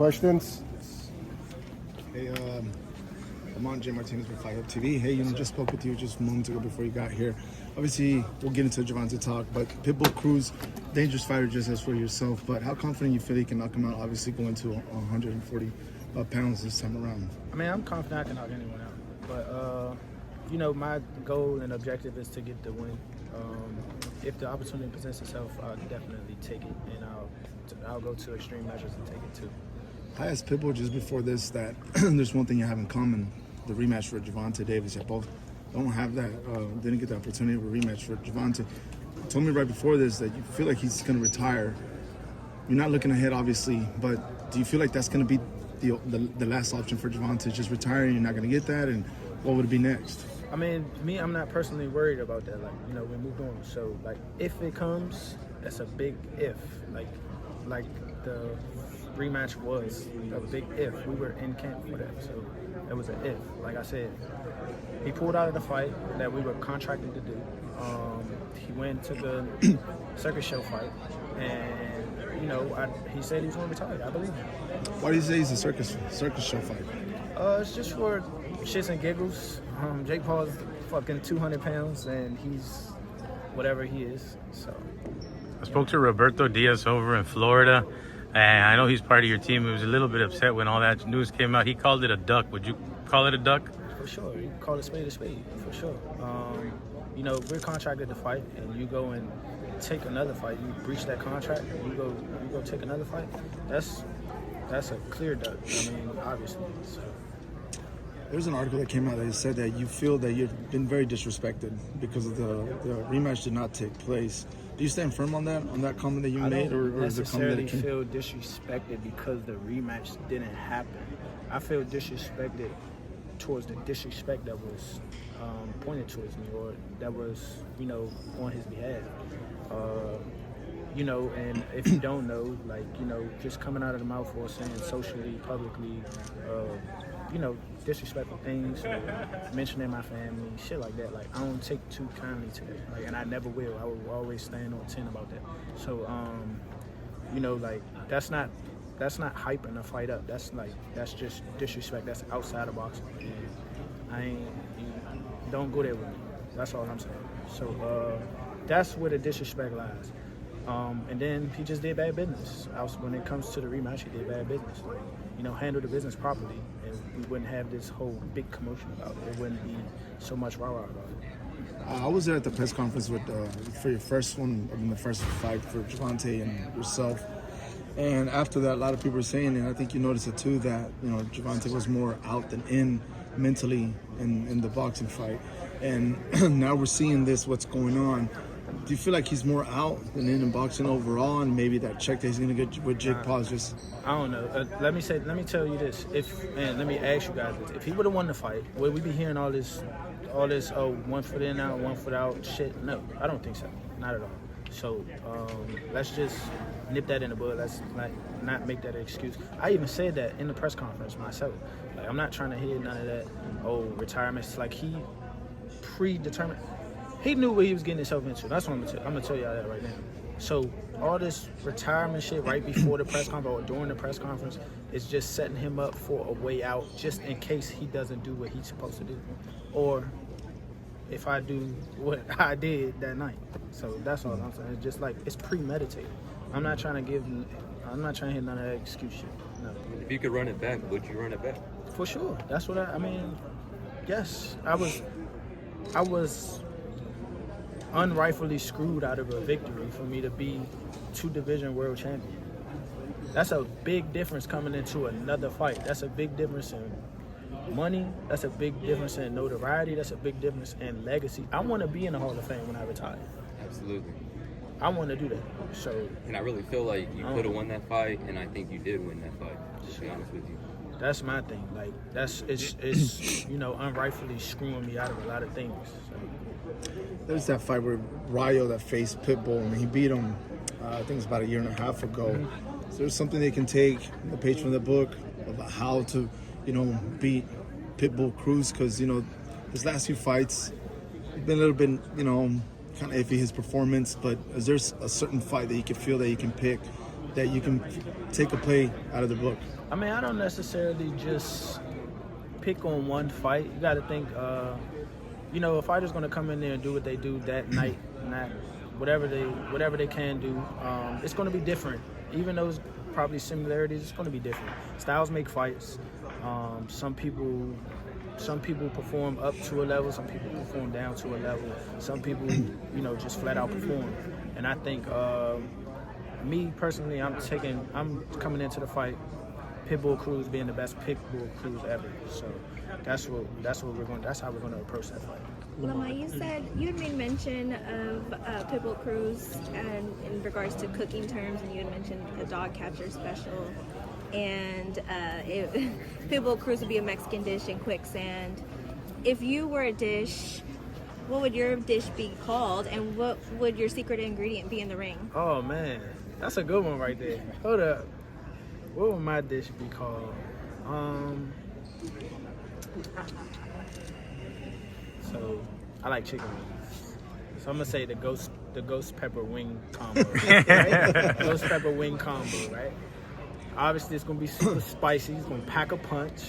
questions? Hey, Lamont Martinez with FightHype TV. Hey, just spoke with you just moments ago before you got here. Obviously, we'll get into Gervonta talk, but Pitbull, Cruz, dangerous fighter just as for yourself. But how confident you feel you can knock him out? Obviously, going to 140 pounds this time around. I mean, I'm confident I can knock anyone out. But, my goal and objective is to get the win. If the opportunity presents itself, I'll definitely take it, and I'll go to extreme measures to take it too. I asked Pitbull just before this that there's one thing you have in common, the rematch for Gervonta Davis. You both don't have that, didn't get the opportunity of a rematch for Gervonta. You told me right before this that you feel like he's going to retire. You're not looking ahead, obviously, but do you feel like that's going to be the last option for Gervonta, just retiring? You're not going to get that, and what would it be next? I mean, I'm not personally worried about that. Like, we moved on. So, if it comes, that's a big if. Like the rematch was a big if. We were in camp for that, so it was an if. Like I said, he pulled out of the fight that we were contracted to do. He went to the circus show fight, and he said he was going to retire. I believe him. Why do you say he's a circus show fight? It's just for shits and giggles. Jake Paul's fucking 200 pounds, and he's whatever he is. So I spoke to Roberto Diaz over in Florida, and I know he's part of your team. He was a little bit upset when all that news came out. He called it a duck. Would you call it a duck? For sure. You call it a spade, for sure. We're contracted to fight, and you go and take another fight. You breach that contract, and you go take another fight. That's a clear duck. I mean, obviously. So. There's an article that came out that said that you feel that you've been very disrespected because of the rematch did not take place. Do you stand firm on that comment that you made, or is it comment that feel disrespected because the rematch didn't happen? I feel disrespected towards the disrespect that was pointed towards me, or that was on his behalf. And if you don't know, just coming out of the mouth or saying socially, publicly, disrespectful things, mentioning my family, shit like that. I don't take too kindly to that. And I never will. I will always stand on 10 about that. So, that's not hyping a fight up. That's just disrespect. That's outside of boxing. And don't go there with me. That's all I'm saying. So, that's where the disrespect lies. And then he just did bad business. When it comes to the rematch, he did bad business. Handle the business properly, and we wouldn't have this whole big commotion about it. It wouldn't be so much rah-rah about it. I was there at the press conference for your first one, the first fight for Gervonta and yourself. And after that, a lot of people were saying, and I think you noticed it too, that Gervonta was more out than in mentally in the boxing fight. And now we're seeing what's going on. Do you feel like he's more out than in boxing overall, and maybe that check that he's going to get with Jake Paul is just... I don't know. Let me tell you this. Let me ask you guys this. If he would have won the fight, would we be hearing all this, 1 foot in, out, 1 foot out shit? No, I don't think so. Not at all. So let's just nip that in the bud. Let's not make that an excuse. I even said that in the press conference myself. I'm not trying to hear none of that, retirements. He predetermined. He knew what he was getting himself into. That's what I'm gonna tell y'all that right now. So all this retirement shit right before the press conference or during the press conference is just setting him up for a way out, just in case he doesn't do what he's supposed to do, or if I do what I did that night. So that's all I'm saying. It's just it's premeditated. I'm not trying to hear none of that excuse shit. No. If you could run it back, would you run it back? For sure. That's what I mean. Yes, I was unrightfully screwed out of a victory for me to be 2-division world champion. That's a big difference coming into another fight. That's a big difference in money. That's a big difference in notoriety. That's a big difference in legacy. I want to be in the Hall of Fame when I retire. Absolutely. I want to do that. So, and I really feel like you could have won that fight, and I think you did win that fight, to be honest with you. That's my thing. It's unrightfully screwing me out of a lot of things. So. There's that fight where Rayo that faced Pitbull, and he beat him, I think it's about 1.5 years ago. Mm-hmm. So there's something they can take, the page from the book, about how to, beat Pitbull Cruz, because, his last few fights have been a little bit, kind of iffy, his performance, but is there a certain fight that you can feel that you can pick that you can take a play out of the book? I mean, I don't necessarily just pick on one fight. You got to think, a fighter's going to come in there and do what they do that night, not whatever they can do. It's going to be different. Even though it's probably similarities, it's going to be different. Styles make fights. Some people perform up to a level. Some people perform down to a level. Some people, just flat out perform. And I think, me personally, I'm coming into the fight, Pitbull Cruz being the best Pitbull Cruz ever. So that's how we're going to approach that fight. Lamont, you had made mention of Pitbull Cruz and in regards to cooking terms, and you had mentioned a dog capture special, and Pitbull Cruz would be a Mexican dish in quicksand. If you were a dish, what would your dish be called, and what would your secret ingredient be in the ring? Oh man, that's a good one right there. Hold up, what would my dish be called? So I like chicken wings. So I'm gonna say the ghost pepper wing combo. Right? Ghost pepper wing combo, right? Obviously it's gonna be super spicy. It's gonna pack a punch,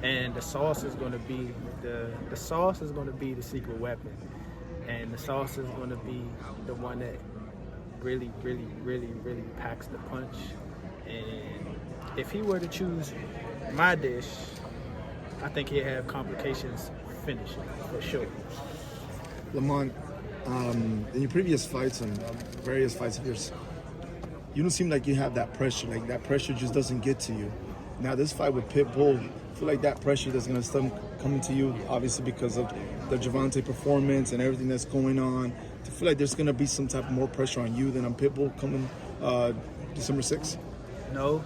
and the sauce is gonna be the secret weapon, and the sauce is gonna be the one that really, really, really, really packs the punch. And if he were to choose my dish, I think he'd have complications finishing for sure. Lamont, in your previous fights and various fights of yours, you don't seem like you have that pressure. Like that pressure just doesn't get to you. Now this fight with Pitbull, I feel like that pressure that's going to start coming to you, obviously because of the Gervonta performance and everything that's going on. I feel like there's going to be some type of more pressure on you than on Pitbull coming December 6th. No,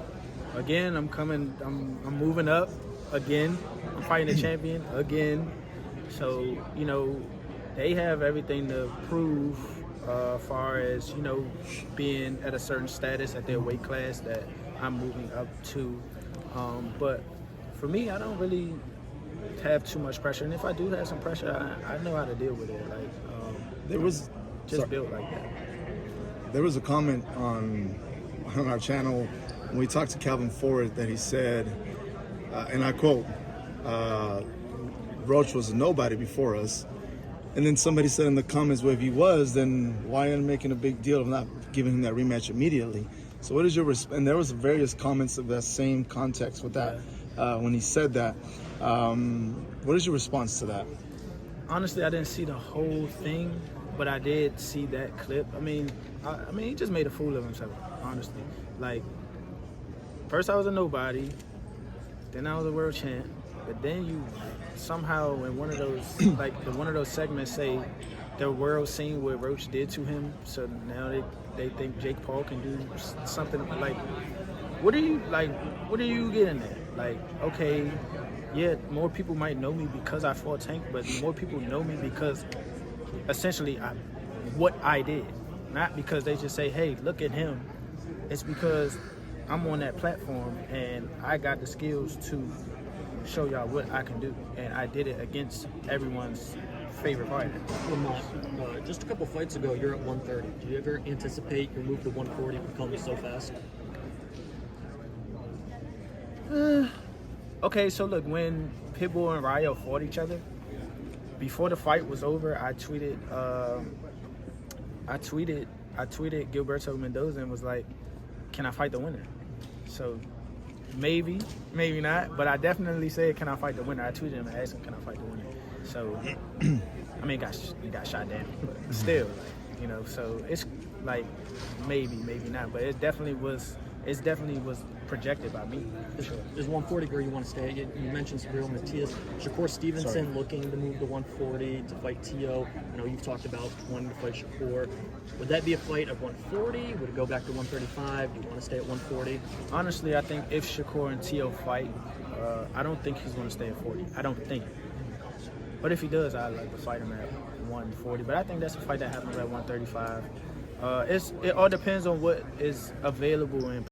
again, I'm moving up again. I'm fighting a champion again. So, they have everything to prove far as, being at a certain status at their weight class that I'm moving up to. But for me, I don't really have too much pressure. And if I do have some pressure, I know how to deal with it. Like, built like that. There was a comment on our channel when we talked to Calvin Ford that he said, and I quote, Roach was a nobody before us. And then somebody said in the comments, well, if he was, then why are you making a big deal of not giving him that rematch immediately? So what is your and there was various comments of that same context with that when he said that. What is your response to that? Honestly, I didn't see the whole thing, but I did see that clip. I mean, he just made a fool of himself, honestly. Like, first I was a nobody, then I was a world champ, but then you somehow in one of those segments say the world seen what Roach did to him, so now they think Jake Paul can do something. Like, what are you getting at? Like, okay, yeah, more people might know me because I fought Tank, but more people know me because essentially what I did, not because they just say, hey, look at him. It's because I'm on that platform and I got the skills to show y'all what I can do, and I did it against everyone's favorite fighter. Lamont, just a couple fights ago, you're at 130. Do you ever anticipate your move to 140 would come so fast? Okay, so look, when Pitbull and Rayo fought each other, before the fight was over, I tweeted Gilberto Mendoza and was like, can I fight the winner? So maybe not, but I definitely said, can I fight the winner? I tweeted him and asked him, can I fight the winner? So, I mean, he got shot down, but still, so it's like maybe not, but it definitely was projected by me. Is 140 where you want to stay? You mentioned Sabril Matias. Shakur Stevenson looking to move to 140 to fight Teo. I know you've talked about wanting to fight Shakur. Would that be a fight at 140? Would it go back to 135? Do you want to stay at 140? Honestly, I think if Shakur and Teo fight, I don't think he's going to stay at 40. I don't think. But if he does, I'd like to fight him at 140. But I think that's a fight that happens at 135. It all depends on what is available in